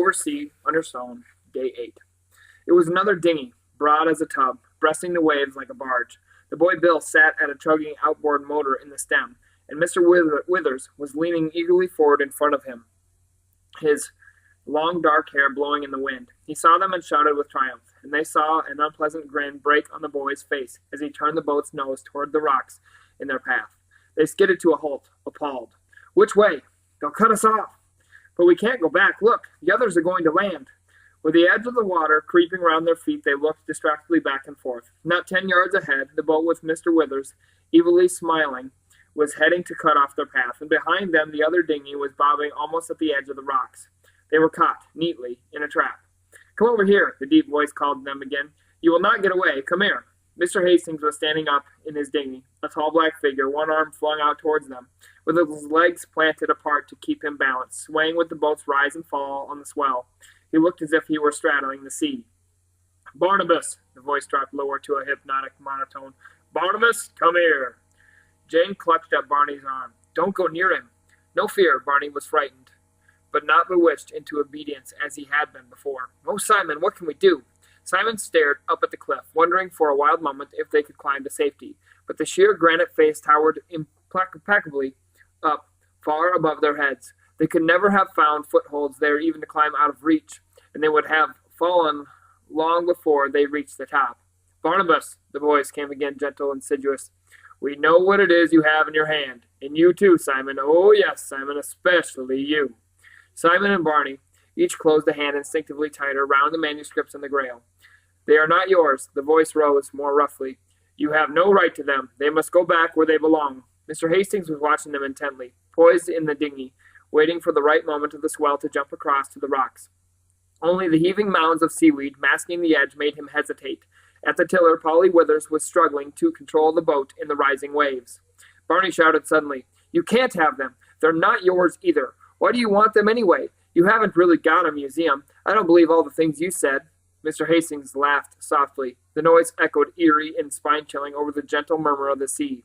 Over sea, under stone, day 8. It was another dinghy, broad as a tub, breasting the waves like a barge. The boy Bill sat at a chugging outboard motor in the stem, and Mr. Withers was leaning eagerly forward in front of him, his long dark hair blowing in the wind. He saw them and shouted with triumph, and they saw an unpleasant grin break on the boy's face as he turned the boat's nose toward the rocks in their path. They skidded to a halt, appalled. "Which way? They'll cut us off." "But we can't go back. Look, the others are going to land." With the edge of the water creeping round their feet, they looked distractedly back and forth. Not 10 yards ahead, the boat with Mr. Withers, evilly smiling, was heading to cut off their path, and behind them the other dinghy was bobbing almost at the edge of the rocks. They were caught, neatly, in a trap. "Come over here," the deep voice called to them again. "You will not get away. Come here." Mr. Hastings was standing up in his dinghy, a tall black figure, one arm flung out towards them, with his legs planted apart to keep him balanced, swaying with the boat's rise and fall on the swell. He looked as if he were straddling the sea. "Barnabas," the voice dropped lower to a hypnotic monotone. "Barnabas, come here." Jane clutched at Barney's arm. "Don't go near him." No fear, Barney was frightened, but not bewitched into obedience as he had been before. "Oh, Simon, what can we do?" Simon stared up at the cliff, wondering for a wild moment if they could climb to safety, but the sheer granite face towered implacably up, far above their heads. They could never have found footholds there even to climb out of reach, and they would have fallen long before they reached the top. "Barnabas," the voice came again, gentle and sinuous, "we know what it is you have in your hand, and you too, Simon. Oh, yes, Simon, especially you." Simon and Barney each closed a hand instinctively tighter round the manuscripts and the grail. "They are not yours," the voice rose more roughly. "You have no right to them. They must go back where they belong." Mr. Hastings was watching them intently, poised in the dinghy, waiting for the right moment of the swell to jump across to the rocks. Only the heaving mounds of seaweed masking the edge made him hesitate. At the tiller, Polly Withers was struggling to control the boat in the rising waves. Barney shouted suddenly, "You can't have them. They're not yours either. Why do you want them anyway? You haven't really got a museum. I don't believe all the things you said." Mr. Hastings laughed softly. The noise echoed eerie and spine-chilling over the gentle murmur of the sea.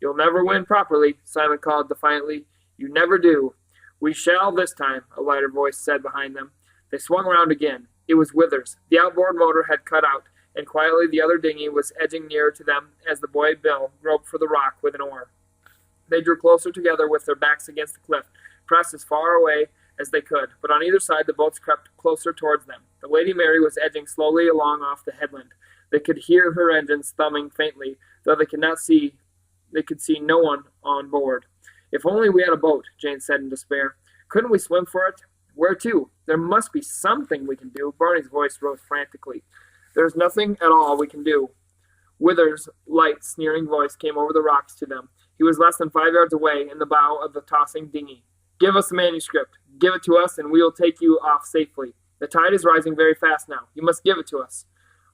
"You'll never win properly," Simon called defiantly. "You never do." "We shall this time," a lighter voice said behind them. They swung round again. It was Withers. The outboard motor had cut out, and quietly the other dinghy was edging nearer to them as the boy Bill groped for the rock with an oar. They drew closer together with their backs against the cliff, pressed as far away as they could, but on either side the boats crept closer towards them. The Lady Mary was edging slowly along off the headland. They could hear her engines thumbing faintly, though they could see no one on board. "If only we had a boat," Jane said in despair. "Couldn't we swim for it?" "Where to? There must be something we can do." Barney's voice rose frantically. "There's nothing at all we can do." Withers' light, sneering voice came over the rocks to them. He was less than 5 yards away in the bow of the tossing dinghy. "Give us the manuscript. Give it to us, and we will take you off safely. The tide is rising very fast now. You must give it to us."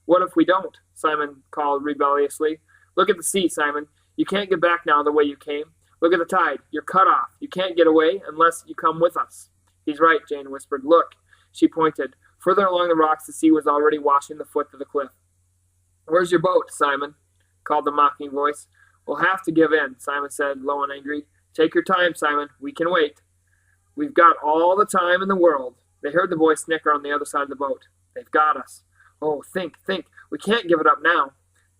"What if we don't?" Simon called rebelliously. "Look at the sea, Simon. You can't get back now the way you came. Look at the tide. You're cut off. You can't get away unless you come with us." "He's right," Jane whispered. "Look." She pointed. Further along the rocks, the sea was already washing the foot of the cliff. "Where's your boat, Simon?" called the mocking voice. "We'll have to give in," Simon said, low and angry. "Take your time, Simon. We can wait. We've got all the time in the world." They heard the boy snicker on the other side of the boat. "They've got us. Oh, think. We can't give it up now.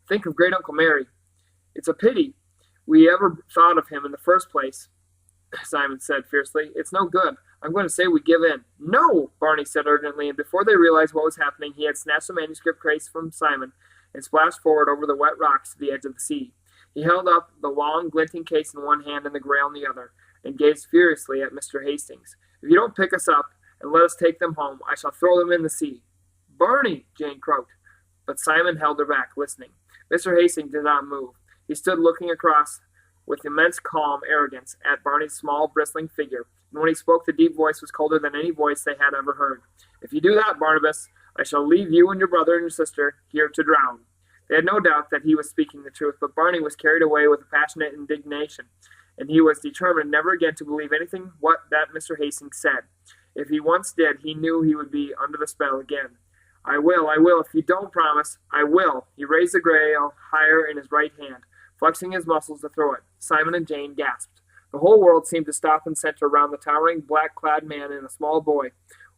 Think of great Uncle Mary. It's a pity we ever thought of him in the first place," Simon said fiercely. "It's no good. I'm going to say we give in." "No!" Barney said urgently, and before they realized what was happening, he had snatched the manuscript case from Simon and splashed forward over the wet rocks to the edge of the sea. He held up the long, glinting case in one hand and the grail in the other, and gazed furiously at Mr. Hastings. "If you don't pick us up and let us take them home, I shall throw them in the sea." "Barney!" Jane croaked, but Simon held her back, listening. Mr. Hastings did not move. He stood looking across with immense calm arrogance at Barney's small, bristling figure, and when he spoke, the deep voice was colder than any voice they had ever heard. "If you do that, Barnabas, I shall leave you and your brother and your sister here to drown." They had no doubt that he was speaking the truth, but Barney was carried away with a passionate indignation, and he was determined never again to believe anything that Mr. Hastings said. If he once did, he knew he would be under the spell again. I will. If you don't promise, I will." He raised the grail higher in his right hand, flexing his muscles to throw it. Simon and Jane gasped. The whole world seemed to stop and center around the towering, black-clad man and a small boy.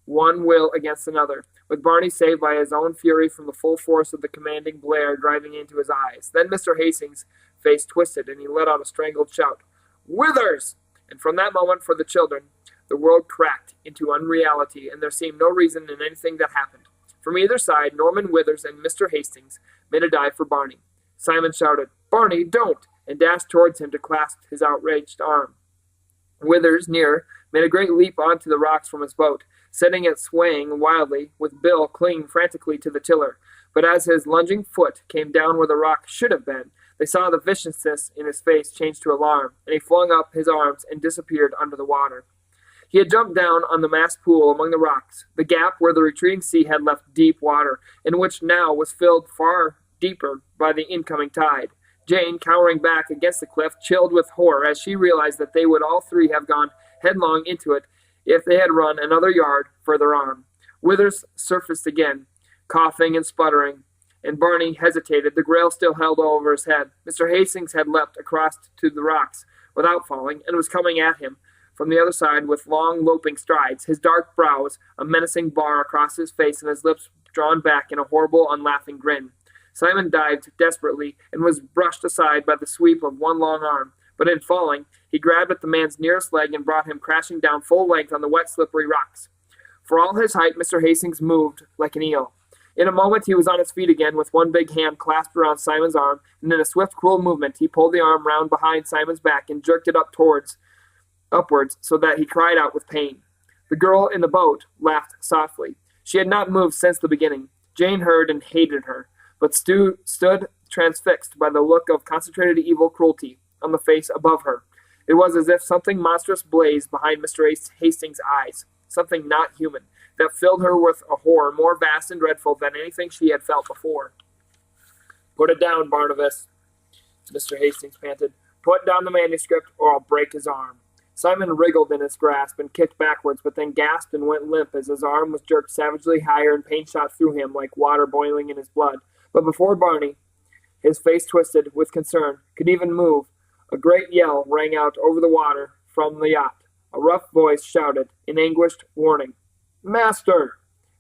one will against another, with Barney saved by his own fury from the full force of the commanding glare driving into his eyes. Then Mr. Hastings' face twisted, and he let out a strangled shout. Withers! And from that moment, for the children, the world cracked into unreality, and there seemed no reason in anything that happened. From either side, Norman Withers and Mr. Hastings made a dive for Barney. Simon shouted, Barney, don't! And dashed towards him to clasp his outraged arm. Withers, near, made a great leap onto the rocks from his boat, setting it swaying wildly, with Bill clinging frantically to the tiller. But as his lunging foot came down where the rock should have been, they saw the viciousness in his face change to alarm, and he flung up his arms and disappeared under the water. He had jumped down on the masked pool among the rocks, the gap where the retreating sea had left deep water, and which now was filled far deeper by the incoming tide. Jane, cowering back against the cliff, chilled with horror as she realized that they would all three have gone headlong into it if they had run another yard further on. Withers surfaced again, coughing and sputtering, and Barney hesitated, the grail still held over his head. Mr. Hastings had leapt across to the rocks without falling, and was coming at him from the other side with long, loping strides, his dark brows a menacing bar across his face and his lips drawn back in a horrible, unlaughing grin. Simon dived desperately and was brushed aside by the sweep of one long arm, but in falling, he grabbed at the man's nearest leg and brought him crashing down full length on the wet, slippery rocks. For all his height, Mr. Hastings moved like an eel. In a moment, he was on his feet again with one big hand clasped around Simon's arm, and in a swift, cruel movement, he pulled the arm round behind Simon's back and jerked it upwards so that he cried out with pain. The girl in the boat laughed softly. She had not moved since the beginning. Jane heard and hated her, but stood transfixed by the look of concentrated evil cruelty on the face above her. It was as if something monstrous blazed behind Mr. Hastings' eyes, something not human, that filled her with a horror more vast and dreadful than anything she had felt before. Put it down, Barnabas, Mr. Hastings panted. Put down the manuscript, or I'll break his arm. Simon wriggled in his grasp and kicked backwards, but then gasped and went limp as his arm was jerked savagely higher and pain shot through him like water boiling in his blood. But before Barney, his face twisted with concern, could even move, a great yell rang out over the water from the yacht. A rough voice shouted, in anguished warning, Master!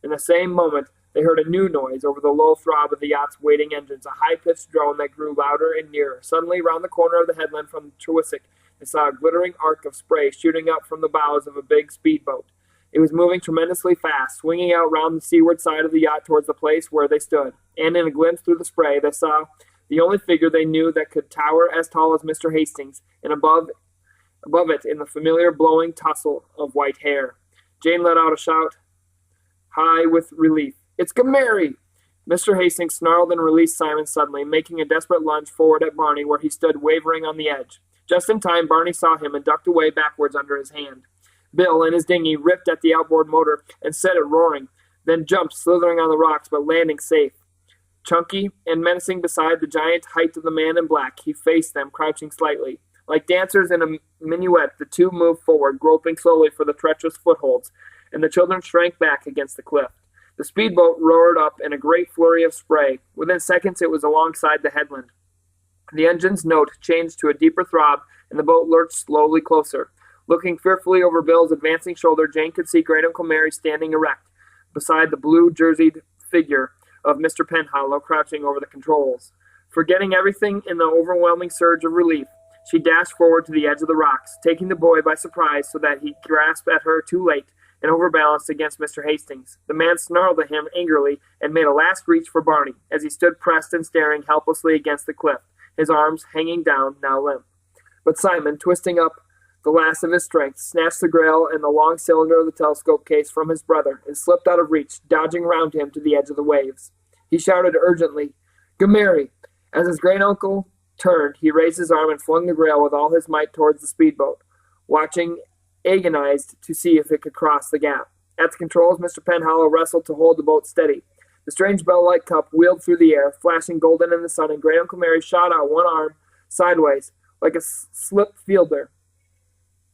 In the same moment, they heard a new noise over the low throb of the yacht's waiting engines, a high-pitched drone that grew louder and nearer. Suddenly, round the corner of the headland from Trewissick, they saw a glittering arc of spray shooting up from the bows of a big speedboat. It was moving tremendously fast, swinging out round the seaward side of the yacht towards the place where they stood, and in a glimpse through the spray, they saw the only figure they knew that could tower as tall as Mr. Hastings, and above it in the familiar blowing tussle of white hair. Jane let out a shout, high with relief. It's Gomeri! Mr. Hastings snarled and released Simon suddenly, making a desperate lunge forward at Barney where he stood wavering on the edge. Just in time, Barney saw him and ducked away backwards under his hand. Bill, in his dinghy, ripped at the outboard motor and set it roaring, then jumped, slithering on the rocks, but landing safe. Chunky and menacing beside the giant height of the man in black, he faced them, crouching slightly. Like dancers in a minuet, the two moved forward, groping slowly for the treacherous footholds, and the children shrank back against the cliff. The speedboat roared up in a great flurry of spray. Within seconds, it was alongside the headland. The engine's note changed to a deeper throb, and the boat lurched slowly closer. Looking fearfully over Bill's advancing shoulder, Jane could see Great Uncle Mary standing erect, beside the blue-jerseyed figure of Mr. Penhallow crouching over the controls. Forgetting everything in the overwhelming surge of relief, she dashed forward to the edge of the rocks, taking the boy by surprise so that he grasped at her too late and overbalanced against Mr. Hastings. The man snarled at him angrily and made a last reach for Barney, as he stood pressed and staring helplessly against the cliff, his arms hanging down, now limp. But Simon, twisting up the last of his strength, snatched the grail and the long cylinder of the telescope case from his brother and slipped out of reach, dodging round him to the edge of the waves. He shouted urgently, Gomeri! As his great-uncle turned, he raised his arm and flung the grail with all his might towards the speedboat, watching agonized to see if it could cross the gap. At the controls, Mr. Penhallow wrestled to hold the boat steady. The strange bell-like cup wheeled through the air, flashing golden in the sun, and Great Uncle Mary shot out one arm sideways, like a slip fielder,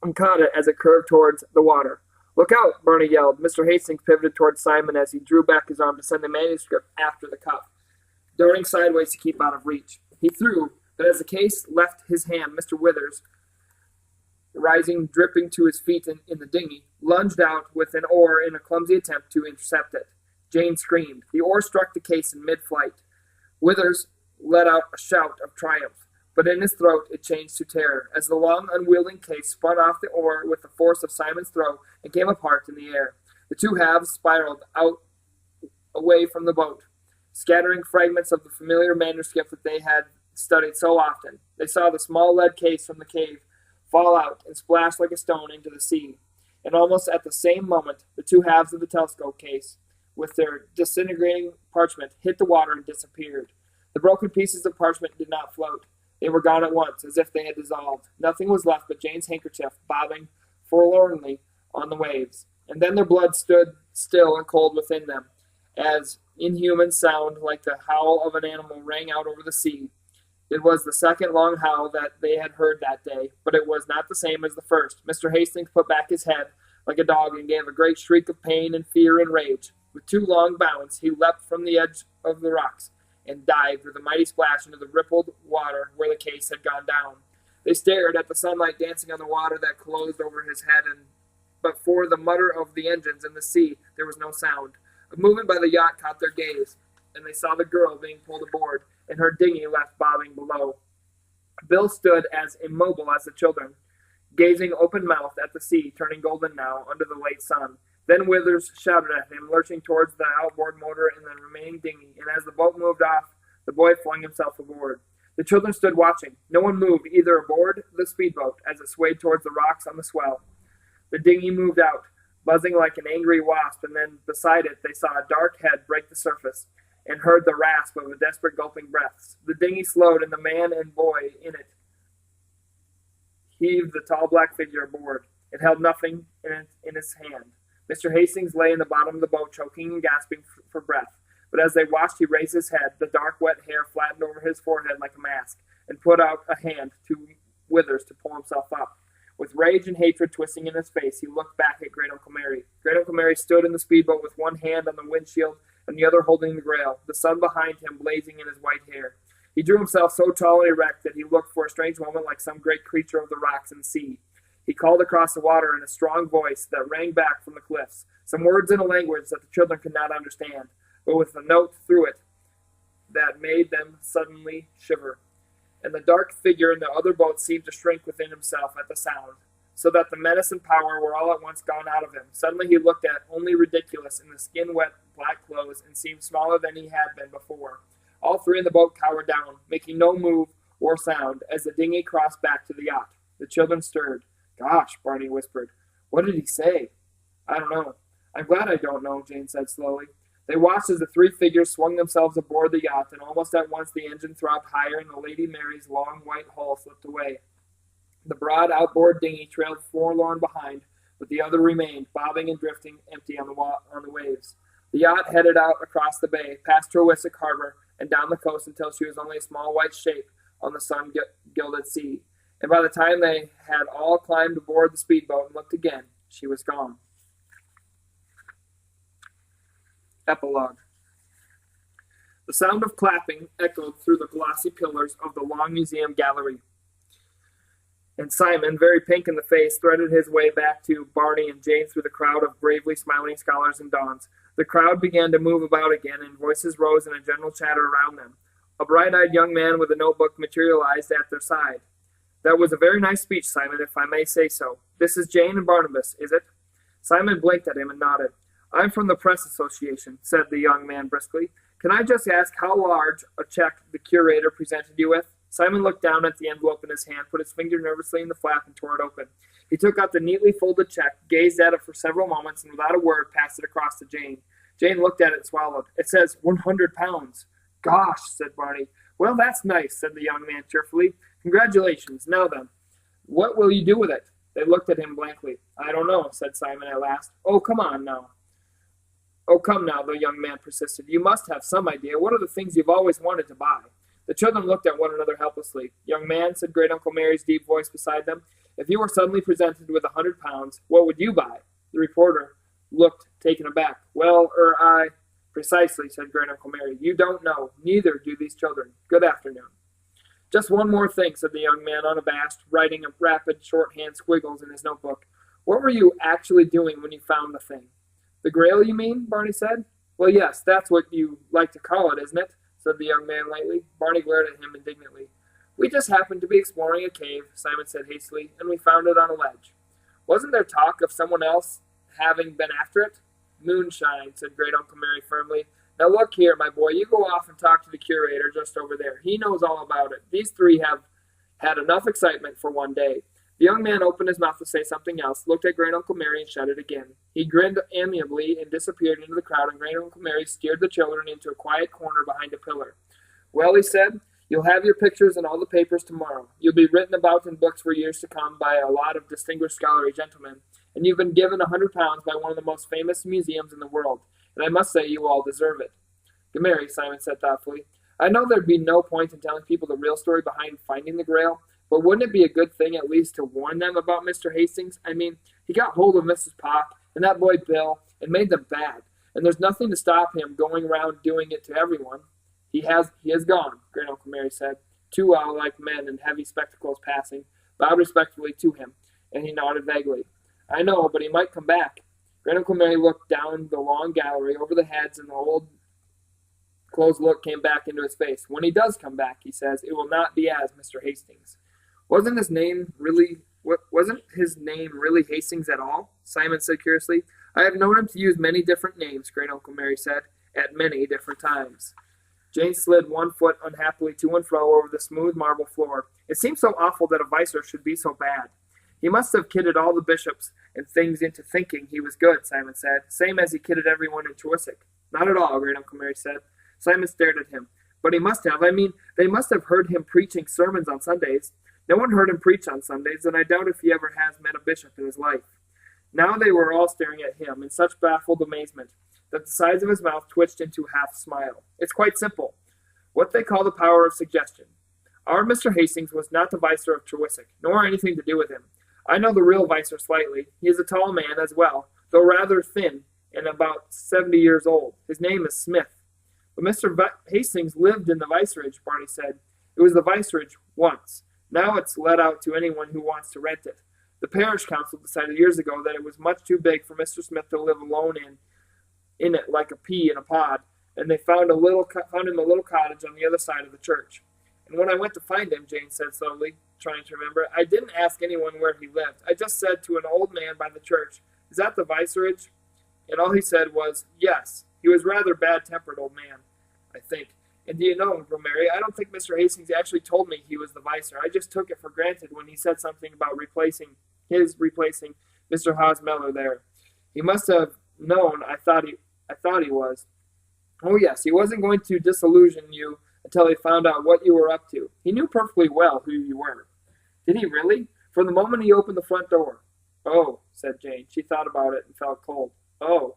and caught it as it curved towards the water. Look out, Barney yelled. Mr. Hastings pivoted towards Simon as he drew back his arm to send the manuscript after the cup, darting sideways to keep out of reach. He threw, but as the case left his hand, Mr. Withers rising, dripping to his feet in the dinghy, lunged out with an oar in a clumsy attempt to intercept it. Jane screamed. The oar struck the case in mid-flight. Withers let out a shout of triumph, but in his throat it changed to terror as the long, unwielding case spun off the oar with the force of Simon's throw and came apart in the air. The two halves spiraled out away from the boat, scattering fragments of the familiar manuscript that they had studied so often. They saw the small lead case from the cave fall out and splash like a stone into the sea. And almost at the same moment, the two halves of the telescope case, with their disintegrating parchment, hit the water and disappeared. The broken pieces of parchment did not float. They were gone at once, as if they had dissolved. Nothing was left but Jane's handkerchief bobbing forlornly on the waves. And then their blood stood still and cold within them, as inhuman sound like the howl of an animal rang out over the sea. It was the second long howl that they had heard that day, but it was not the same as the first. Mr. Hastings put back his head like a dog and gave a great shriek of pain and fear and rage. With two long bounds, he leapt from the edge of the rocks and dived with a mighty splash into the rippled water where the case had gone down. They stared at the sunlight dancing on the water that closed over his head, but for the mutter of the engines and the sea, there was no sound. A movement by the yacht caught their gaze, and they saw the girl being pulled aboard, and her dinghy left bobbing below. Bill stood as immobile as the children, gazing open-mouthed at the sea, turning golden now under the late sun. Then Withers shouted at him, lurching towards the outboard motor in the remaining dinghy, and as the boat moved off, the boy flung himself aboard. The children stood watching. No one moved either aboard the speedboat as it swayed towards the rocks on the swell. The dinghy moved out, buzzing like an angry wasp, and then beside it they saw a dark head break the surface, and heard the rasp of a desperate gulping breaths. The dinghy slowed, and the man and boy in it heaved the tall black figure aboard. It held nothing in its hand. Mr. Hastings lay in the bottom of the boat, choking and gasping for breath. But as they watched, he raised his head. The dark, wet hair flattened over his forehead like a mask, and put out a hand to Withers to pull himself up. With rage and hatred twisting in his face, he looked back at Great Uncle Mary. Great Uncle Mary stood in the speedboat with one hand on the windshield and the other holding the rail, the sun behind him blazing in his white hair. He drew himself so tall and erect that he looked for a strange moment like some great creature of the rocks and sea. He called across the water in a strong voice that rang back from the cliffs, some words in a language that the children could not understand, but with a note through it that made them suddenly shiver. And the dark figure in the other boat seemed to shrink within himself at the sound, so that the menace and power were all at once gone out of him. Suddenly he looked at only ridiculous in the skin-wet black clothes and seemed smaller than he had been before. All three in the boat cowered down, making no move or sound as the dinghy crossed back to the yacht. The children stirred. "Gosh," Barney whispered. "What did he say?" "I don't know." "I'm glad I don't know," Jane said slowly. They watched as the three figures swung themselves aboard the yacht, and almost at once the engine throbbed higher and the Lady Mary's long white hull slipped away. The broad outboard dinghy trailed forlorn behind, but the other remained, bobbing and drifting empty on the waves. The yacht headed out across the bay, past Terwissock Harbor, and down the coast until she was only a small white shape on the sun-gilded sea. And by the time they had all climbed aboard the speedboat and looked again, she was gone. Epilogue. The sound of clapping echoed through the glossy pillars of the long museum gallery, and Simon, very pink in the face, threaded his way back to Barney and Jane through the crowd of bravely smiling scholars and dons. The crowd began to move about again, and voices rose in a general chatter around them. A bright-eyed young man with a notebook materialized at their side. "That was a very nice speech, Simon, if I may say so. This is Jane and Barnabas, is it?" Simon blinked at him and nodded. "I'm from the Press Association," said the young man briskly. "Can I just ask how large a check the curator presented you with?" Simon looked down at the envelope in his hand, put his finger nervously in the flap, and tore it open. He took out the neatly folded check, gazed at it for several moments, and without a word passed it across to Jane. Jane looked at it and swallowed. "It says 100 pounds. "Gosh," said Barney. "Well, that's nice," said the young man cheerfully. "Congratulations. Now then, what will you do with it?" They looked at him blankly. "I don't know," said Simon at last. "Oh, come now," the young man persisted. "You must have some idea. What are the things you've always wanted to buy?" The children looked at one another helplessly. "Young man," said Great Uncle Mary's deep voice beside them, "if you were suddenly presented with 100 pounds, what would you buy?" The reporter looked taken aback. I... "Precisely," said Great Uncle Mary. "You don't know. Neither do these children. Good afternoon." Just one more thing, said the young man, unabashed, writing rapid shorthand squiggles in his notebook. What were you actually doing when you found the thing? The Grail, you mean? Barney said. Well, yes, that's what you like to call it, isn't it? Said the young man lightly. Barney glared at him indignantly. We just happened to be exploring a cave, Simon said hastily, and we found it on a ledge. Wasn't there talk of someone else having been after it? Moonshine, said Great Uncle Mary firmly. Now look here, my boy, you go off and talk to the curator just over there. He knows all about it. These three have had enough excitement for one day. The young man opened his mouth to say something else, looked at Great Uncle Mary, and shut it again. He grinned amiably and disappeared into the crowd, and Great Uncle Mary steered the children into a quiet corner behind a pillar. Well, he said, you'll have your pictures in all the papers tomorrow. You'll be written about in books for years to come by a lot of distinguished scholarly gentlemen, and you've been given £100 by one of the most famous museums in the world, and I must say you all deserve it. Mary, Simon said thoughtfully, I know there'd be no point in telling people the real story behind finding the Grail, but wouldn't it be a good thing at least to warn them about Mr. Hastings? I mean, he got hold of Mrs. Pock and that boy Bill and made them bad, and there's nothing to stop him going around doing it to everyone. He has gone, Great Uncle Mary said. Two owl-like men in heavy spectacles passing, bowed respectfully to him, and he nodded vaguely. I know, but he might come back. Great Uncle Mary looked down the long gallery over the heads, and the old closed look came back into his face. When he does come back, he says, it will not be as Mr. Hastings. Wasn't his name really Hastings at all? Simon said curiously. I have known him to use many different names, Great Uncle Mary said, at many different times. Jane slid one foot unhappily to and fro over the smooth marble floor. It seemed so awful that a vicar should be so bad. He must have kidded all the bishops and things into thinking he was good, Simon said, same as he kidded everyone in Chiswick. Not at all, Great Uncle Mary said. Simon stared at him. But he must have. I mean, they must have heard him preaching sermons on Sundays. No one heard him preach on Sundays, and I doubt if he ever has met a bishop in his life. Now they were all staring at him in such baffled amazement that the sides of his mouth twitched into a half smile. It's quite simple. What they call the power of suggestion. Our Mr. Hastings was not the vicar of Chiswick, nor anything to do with him. I know the real vicar slightly. He is a tall man as well, though rather thin and about 70 years old. His name is Smith. But Mr. Hastings lived in the vicarage, Barney said. It was the vicarage once. Now it's let out to anyone who wants to rent it. The parish council decided years ago that it was much too big for Mr. Smith to live alone in it like a pea in a pod, and they found him a little cottage on the other side of the church. And when I went to find him, Jane said slowly, trying to remember, I didn't ask anyone where he lived. I just said to an old man by the church, is that the vicarage? And all he said was, yes. He was a rather bad-tempered old man, I think. And do you know, Uncle Mary, I don't think Mr. Hastings actually told me he was the vicar. I just took it for granted when he said something about replacing Mr. Hosmeller there. He must have known I thought he was. Oh yes, he wasn't going to disillusion you until he found out what you were up to. He knew perfectly well who you were. Did he really? From the moment he opened the front door. Oh, said Jane. She thought about it and felt cold. Oh.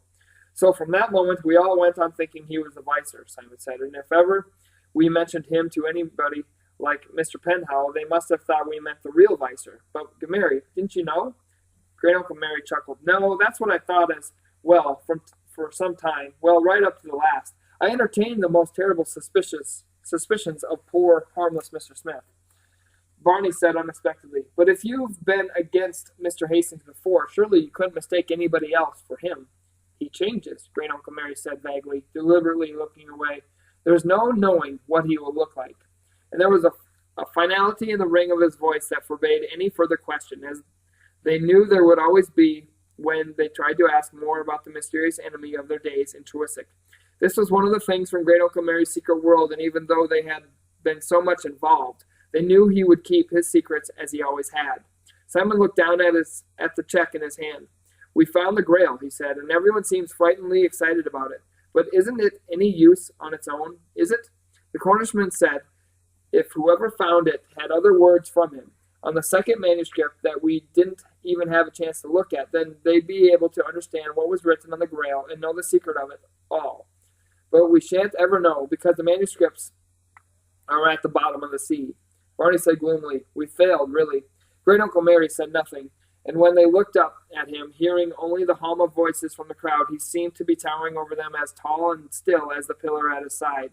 So from that moment, we all went on thinking he was the vicar, Simon said, and if ever we mentioned him to anybody like Mr. Penhallow, they must have thought we meant the real vicar. But, Mary, didn't you know? Great Uncle Mary chuckled. No, that's what I thought as well for some time, well, right up to the last. I entertained the most terrible suspicions of poor, harmless Mr. Smith. Barney said unexpectedly, but if you've been against Mr. Hastings before, surely you couldn't mistake anybody else for him. He changes, Great Uncle Mary said vaguely, deliberately looking away. There's no knowing what he will look like. And there was a finality in the ring of his voice that forbade any further question, as they knew there would always be when they tried to ask more about the mysterious enemy of their days in Chiswick. This was one of the things from Great Uncle Mary's secret world, and even though they had been so much involved, they knew he would keep his secrets as he always had. Simon looked down at the check in his hand. We found the Grail, he said, and everyone seems frighteningly excited about it. But isn't it any use on its own, is it? The Cornishman said, if whoever found it had other words from him on the second manuscript that we didn't even have a chance to look at, then they'd be able to understand what was written on the Grail and know the secret of it all. But we shan't ever know, because the manuscripts are at the bottom of the sea. Barney said gloomily, we failed, really. Great Uncle Mary said nothing, and when they looked up at him, hearing only the hum of voices from the crowd, he seemed to be towering over them as tall and still as the pillar at his side.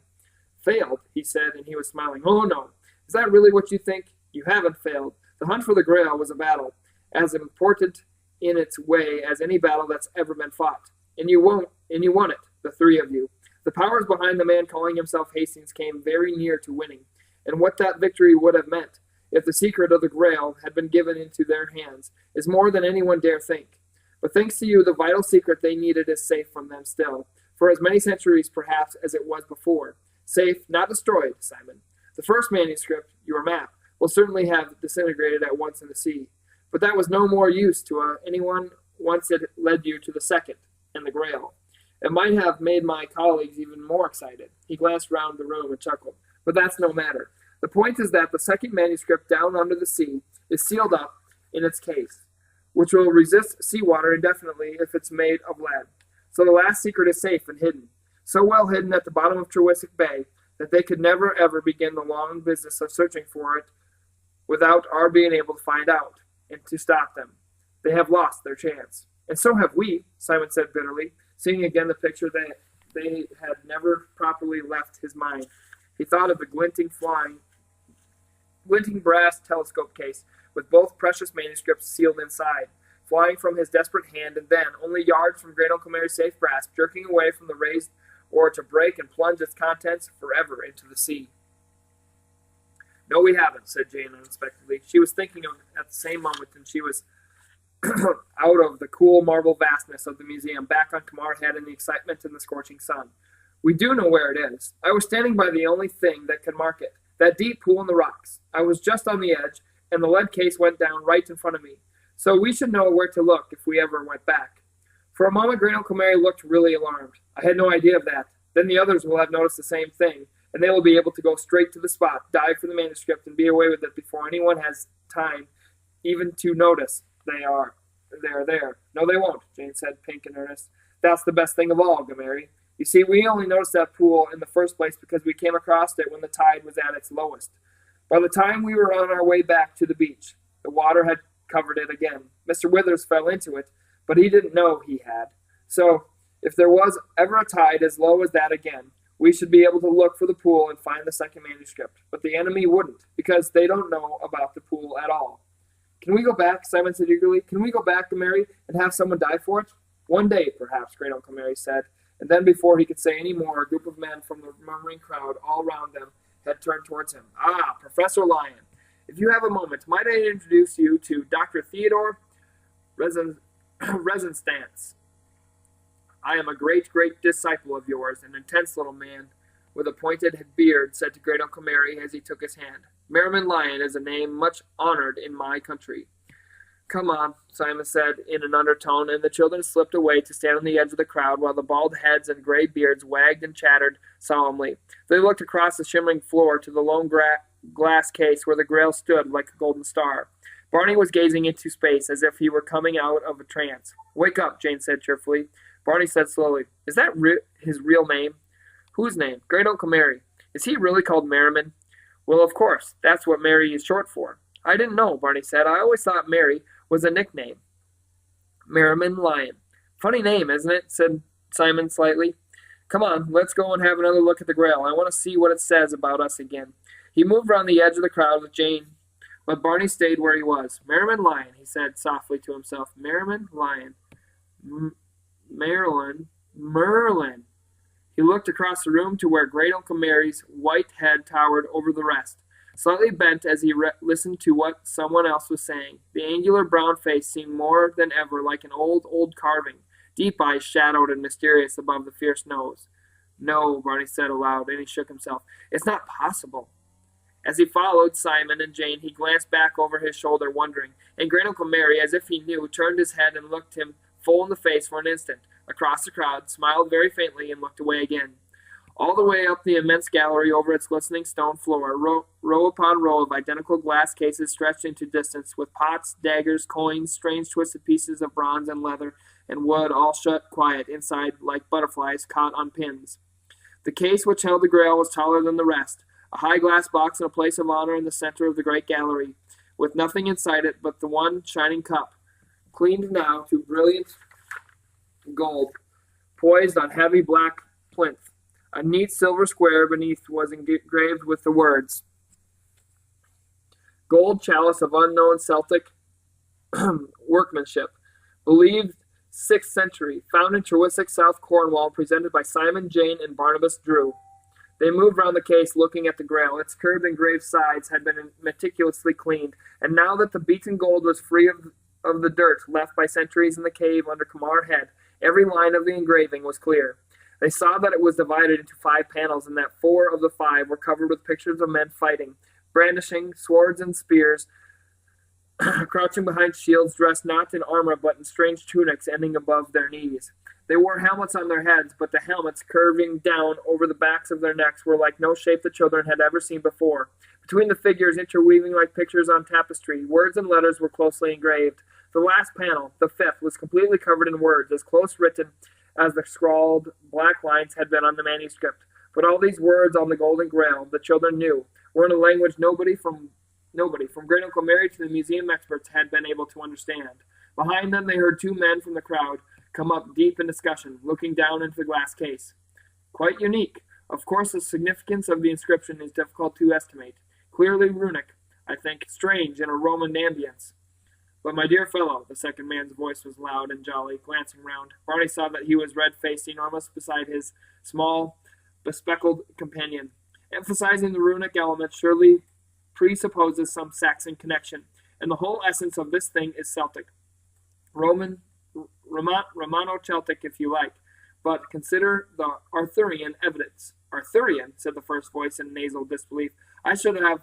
Failed, he said, and he was smiling. Oh, no. Is that really what you think? You haven't failed. The hunt for the Grail was a battle, as important in its way as any battle that's ever been fought. And you won it, the three of you. The powers behind the man calling himself Hastings came very near to winning, and what that victory would have meant, if the secret of the Grail had been given into their hands, is more than anyone dare think. But thanks to you, the vital secret they needed is safe from them still, for as many centuries perhaps as it was before. Safe, not destroyed, Simon. The first manuscript, your map, will certainly have disintegrated at once in the sea, but that was no more use to anyone once it led you to the second, and the Grail. It might have made my colleagues even more excited. He glanced round the room and chuckled. But that's no matter. The point is that the second manuscript down under the sea is sealed up in its case, which will resist seawater indefinitely if it's made of lead. So the last secret is safe and hidden, so well hidden at the bottom of Trewisic Bay that they could never ever begin the long business of searching for it without our being able to find out and to stop them. They have lost their chance. And so have we, Simon said bitterly, seeing again the picture that they had never properly left his mind. He thought of the glinting brass telescope case with both precious manuscripts sealed inside, flying from his desperate hand, and then, only yards from Great Uncle Mary's safe grasp, jerking away from the raised oar to break and plunge its contents forever into the sea. No, we haven't, said Jane unexpectedly. She was thinking of it at the same moment, and she was out of the cool marble vastness of the museum, back on Kamar Head in the excitement and the scorching sun. We do know where it is. I was standing by the only thing that can mark it, that deep pool in the rocks. I was just on the edge, and the lead case went down right in front of me. So we should know where to look if we ever went back. For a moment, Great Uncle Mary looked really alarmed. I had no idea of that. Then the others will have noticed the same thing, and they will be able to go straight to the spot, dive for the manuscript, and be away with it before anyone has time even to notice they are there. No, they won't, Jane said, pink in earnest. That's the best thing of all, Mary. You see, we only noticed that pool in the first place because we came across it when the tide was at its lowest. By the time we were on our way back to the beach, the water had covered it again. Mr. Withers fell into it, but he didn't know he had. So, if there was ever a tide as low as that again, we should be able to look for the pool and find the second manuscript. But the enemy wouldn't, because they don't know about the pool at all. Can we go back? Simon said eagerly. Can we go back to Mary and have someone die for it? One day, perhaps, Great Uncle Mary said. And then before he could say any more, a group of men from the murmuring crowd all round them had turned towards him. Ah, Professor Lyon. If you have a moment, might I introduce you to Dr. Theodore Resenstantz? I am a great disciple of yours, an intense little man with a pointed beard, said to Great Uncle Mary as he took his hand. Merriman Lyon is a name much honored in my country. Come on, Simon said in an undertone, and the children slipped away to stand on the edge of the crowd while the bald heads and gray beards wagged and chattered solemnly. They looked across the shimmering floor to the lone glass case where the Grail stood like a golden star. Barney was gazing into space as if he were coming out of a trance. Wake up, Jane said cheerfully. Barney said slowly, Is that his real name? Whose name? Great Uncle Mary. Is he really called Merriman? Well, of course. That's what Mary is short for. I didn't know, Barney said. I always thought Mary was a nickname. Merriman Lyon. Funny name, isn't it? Said Simon slightly. Come on, let's go and have another look at the Grail. I want to see what it says about us again. He moved round the edge of the crowd with Jane, but Barney stayed where he was. Merriman Lyon, he said softly to himself. Merriman Lyon. Merlin. He looked across the room to where Great Uncle Mary's white head towered over the rest, slightly bent as he listened to what someone else was saying. The angular brown face seemed more than ever like an old carving, deep eyes shadowed and mysterious above the fierce nose. No, Barney said aloud, and he shook himself. It's not possible. As he followed Simon and Jane, he glanced back over his shoulder, wondering, and Great Uncle Mary, as if he knew, turned his head and looked him full in the face for an instant, across the crowd, smiled very faintly, and looked away again. All the way up the immense gallery over its glistening stone floor, row upon row of identical glass cases stretched into distance, with pots, daggers, coins, strange twisted pieces of bronze and leather and wood, all shut quiet inside like butterflies caught on pins. The case which held the Grail was taller than the rest, a high glass box in a place of honor in the center of the great gallery, with nothing inside it but the one shining cup, cleaned now to brilliant gold, poised on heavy black plinth. A neat silver square beneath was engraved with the words, gold chalice of unknown Celtic workmanship, believed 6th century, found in Trewhick, South Cornwall, presented by Simon Jane and Barnabas Drew. They moved round the case, looking at the grail. Its curved and engraved sides had been meticulously cleaned, and now that the beaten gold was free of the dirt left by centuries in the cave under Kamar Head, every line of the engraving was clear. They saw that it was divided into 5 panels, and that 4 of the 5 were covered with pictures of men fighting, brandishing swords and spears, crouching behind shields, dressed not in armor but in strange tunics ending above their knees. They wore helmets on their heads, but the helmets, curving down over the backs of their necks, were like no shape the children had ever seen before. Between the figures, interweaving like pictures on tapestry, words and letters were closely engraved. The last panel, the 5th, was completely covered in words, as close written as the scrawled black lines had been on the manuscript. But all these words on the Golden Grail, the children knew, were in a language nobody, from great Uncle Mary to the museum experts, had been able to understand. Behind them they heard 2 men from the crowd come up deep in discussion, looking down into the glass case. Quite unique. Of course, the significance of the inscription is difficult to estimate. Clearly runic, I think, strange in a Roman ambience. But my dear fellow, the second man's voice was loud and jolly, glancing round. Barney saw that he was red-faced, enormous beside his small, bespectacled companion. Emphasizing the runic element surely presupposes some Saxon connection, and the whole essence of this thing is Celtic. Romano-Celtic, if you like, but consider the Arthurian evidence. Arthurian, said the first voice in nasal disbelief. I should have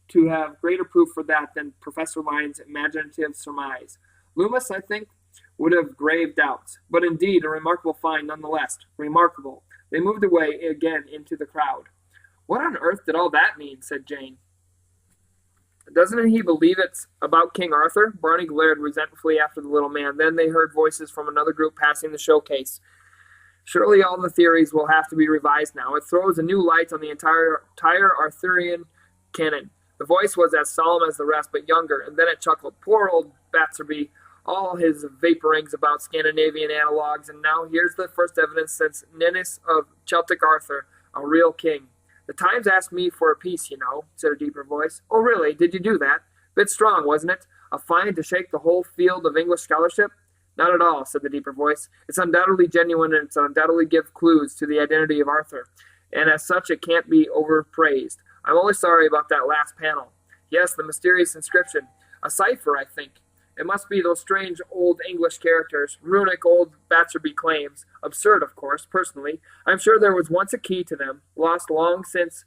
to have greater proof for that than Professor Lyon's imaginative surmise. Loomis, I think, would have grave doubts, but indeed a remarkable find nonetheless. Remarkable. They moved away again into the crowd. What on earth did all that mean? Said Jane. Doesn't he believe it's about King Arthur? Barney glared resentfully after the little man. Then they heard voices from another group passing the showcase. Surely all the theories will have to be revised now. It throws a new light on the entire Arthurian canon. The voice was as solemn as the rest, but younger, and then it chuckled. Poor old Batterby, all his vaporings about Scandinavian analogues, and now here's the first evidence since Ninnis of Celtic Arthur, a real king. The Times asked me for a piece, you know, said a deeper voice. Oh, really? Did you do that? Bit strong, wasn't it? A find to shake the whole field of English scholarship? Not at all, said the deeper voice. It's undoubtedly genuine, and it's undoubtedly give clues to the identity of Arthur, and as such it can't be overpraised. I'm only sorry about that last panel. Yes, the mysterious inscription. A cipher, I think. It must be those strange old English characters. Runic, old Batterby claims. Absurd, of course, personally. I'm sure there was once a key to them, lost long since,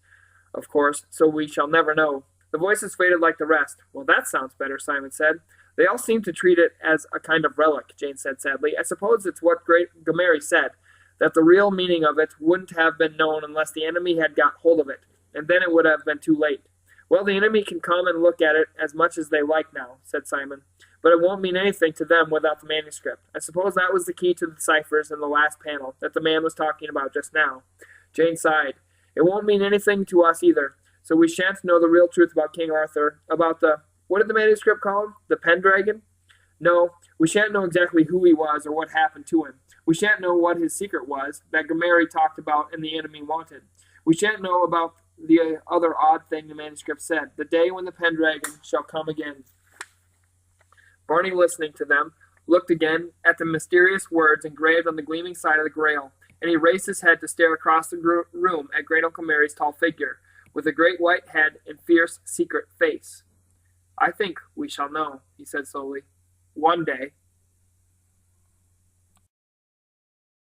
of course, so we shall never know. The voices faded like the rest. Well, that sounds better, Simon said. They all seem to treat it as a kind of relic, Jane said sadly. I suppose it's what great Gomeri said, that the real meaning of it wouldn't have been known unless the enemy had got hold of it, and then it would have been too late. Well, the enemy can come and look at it as much as they like now, said Simon, but it won't mean anything to them without the manuscript. I suppose that was the key to the ciphers in the last panel that the man was talking about just now. Jane sighed. It won't mean anything to us either, so we shan't know the real truth about King Arthur, about the, what did the manuscript call him? The Pendragon? No, we shan't know exactly who he was or what happened to him. We shan't know what his secret was that Gomeri talked about and the enemy wanted. We shan't know about the other odd thing the manuscript said, the day when the Pendragon shall come again. Barney, listening to them, looked again at the mysterious words engraved on the gleaming side of the grail, and he raised his head to stare across the room at great Uncle Mary's tall figure, with a great white head and fierce, secret face. I think we shall know, he said slowly. One day.